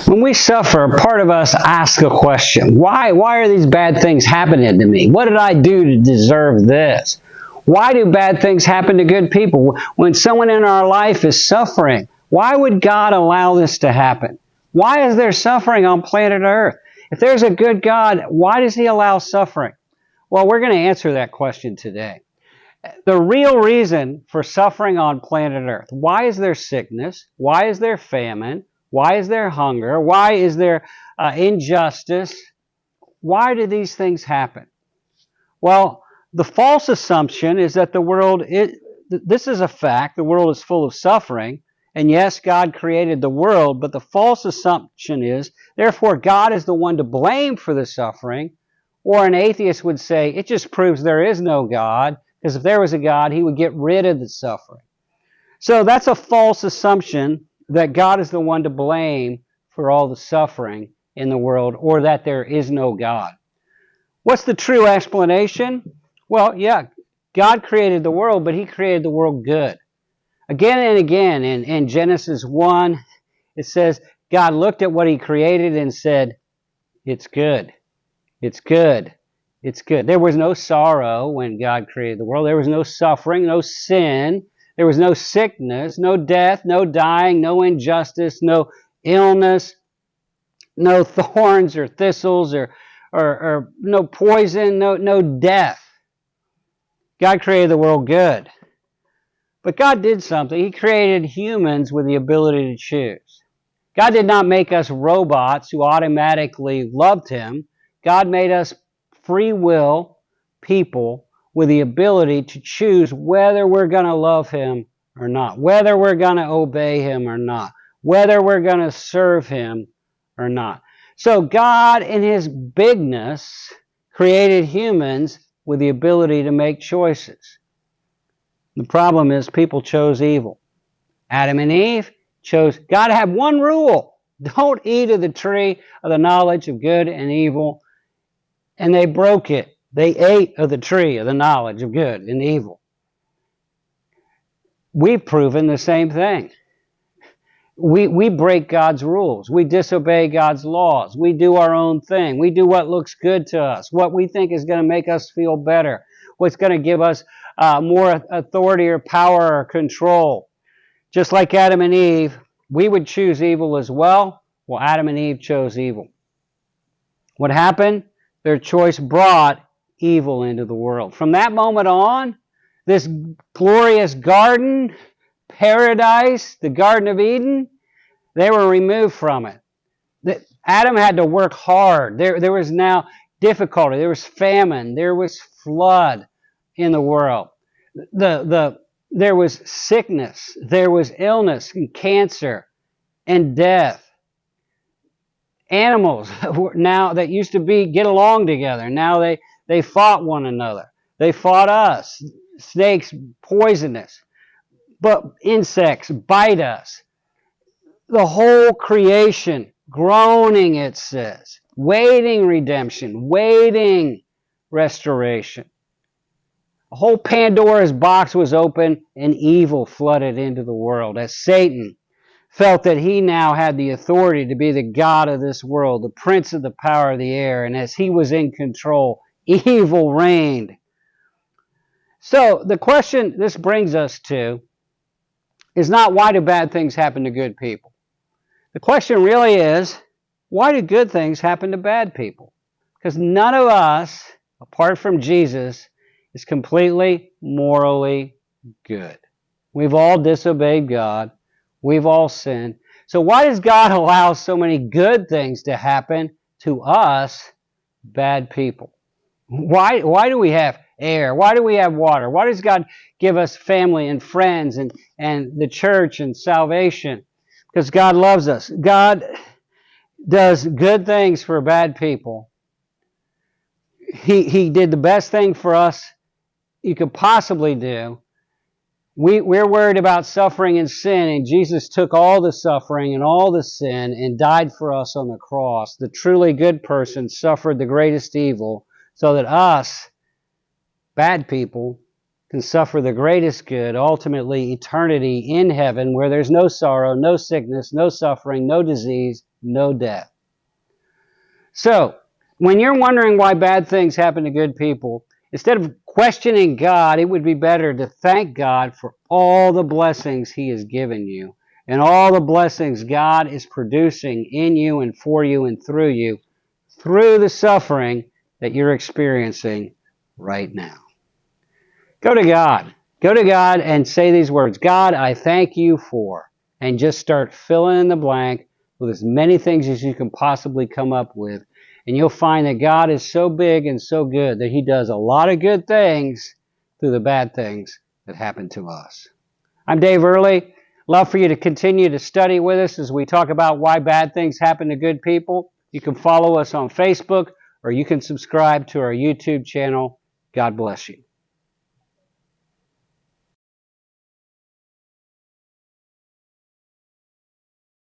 When we suffer, part of us asks a question. Why are these bad things happening to me? What did I do to deserve this? Why do bad things happen to good people? When someone in our life is suffering, why would God allow this to happen? Why is there suffering on planet Earth? If there's a good God, why does He allow suffering? Well, we're going to answer that question today. The real reason for suffering on planet Earth. Why is there sickness? Why is there famine? Why is there hunger? Why is there injustice? Why do these things happen? Well, the false assumption is that the world, this is a fact, the world is full of suffering. And yes, God created the world, but the false assumption is, therefore, God is the one to blame for the suffering. Or an atheist would say, it just proves there is no God. Because if there was a God, He would get rid of the suffering. So that's a false assumption that God is the one to blame for all the suffering in the world, or that there is no God. What's the true explanation? Well, yeah, God created the world, but He created the world good. Again and again in Genesis 1, it says, God looked at what He created and said, it's good. It's good. It's good. There was no sorrow when God created the world. There was no suffering, no sin. There was no sickness, no death, no dying, no injustice, no illness, no thorns or thistles or no poison, no death. God created the world good. But God did something. He created humans with the ability to choose. God did not make us robots who automatically loved Him. God made us free will people with the ability to choose whether we're going to love Him or not, whether we're going to obey Him or not, whether we're going to serve Him or not. So God, in His bigness, created humans with the ability to make choices. The problem is people chose evil. Adam and Eve chose, God had one rule: don't eat of the tree of the knowledge of good and evil. And they broke it. They ate of the tree of the knowledge of good and evil. We've proven the same thing. We break God's rules. We disobey God's laws. We do our own thing. We do what looks good to us, what we think is going to make us feel better, what's going to give us more authority or power or control. Just like Adam and Eve, we would choose evil as well. Well, Adam and Eve chose evil. What happened? Their choice brought evil into the world. From that moment on, this glorious garden, paradise, the Garden of Eden, they were removed from it. Adam had to work hard. There was now difficulty. There was famine. There was flood in the world. There was sickness. There was illness and cancer and death. Animals now that used to get along together, now they fought one another. They fought us. Snakes, poisonous. But insects bite us. The whole creation groaning, it says, waiting redemption, waiting restoration. The whole Pandora's box was open and evil flooded into the world as Satan felt that he now had the authority to be the God of this world, the prince of the power of the air, and as he was in control, evil reigned. So the question this brings us to is not why do bad things happen to good people? The question really is, why do good things happen to bad people? Because none of us, apart from Jesus, is completely morally good. We've all disobeyed God. We've all sinned. So why does God allow so many good things to happen to us, bad people? Why do we have air? Why do we have water? Why does God give us family and friends and the church and salvation? Because God loves us. God does good things for bad people. He did the best thing for us you could possibly do. We're worried about suffering and sin, and Jesus took all the suffering and all the sin and died for us on the cross. The truly good person suffered the greatest evil so that us, bad people, can suffer the greatest good, ultimately eternity in heaven where there's no sorrow, no sickness, no suffering, no disease, no debt. So, when you're wondering why bad things happen to good people, instead of questioning God, it would be better to thank God for all the blessings He has given you and all the blessings God is producing in you and for you and through the suffering that you're experiencing right now. Go to God. Go to God and say these words, God, I thank you for, and just start filling in the blank with as many things as you can possibly come up with. And you'll find that God is so big and so good that He does a lot of good things through the bad things that happen to us. I'm Dave Earley. Love for you to continue to study with us as we talk about why bad things happen to good people. You can follow us on Facebook or you can subscribe to our YouTube channel. God bless you.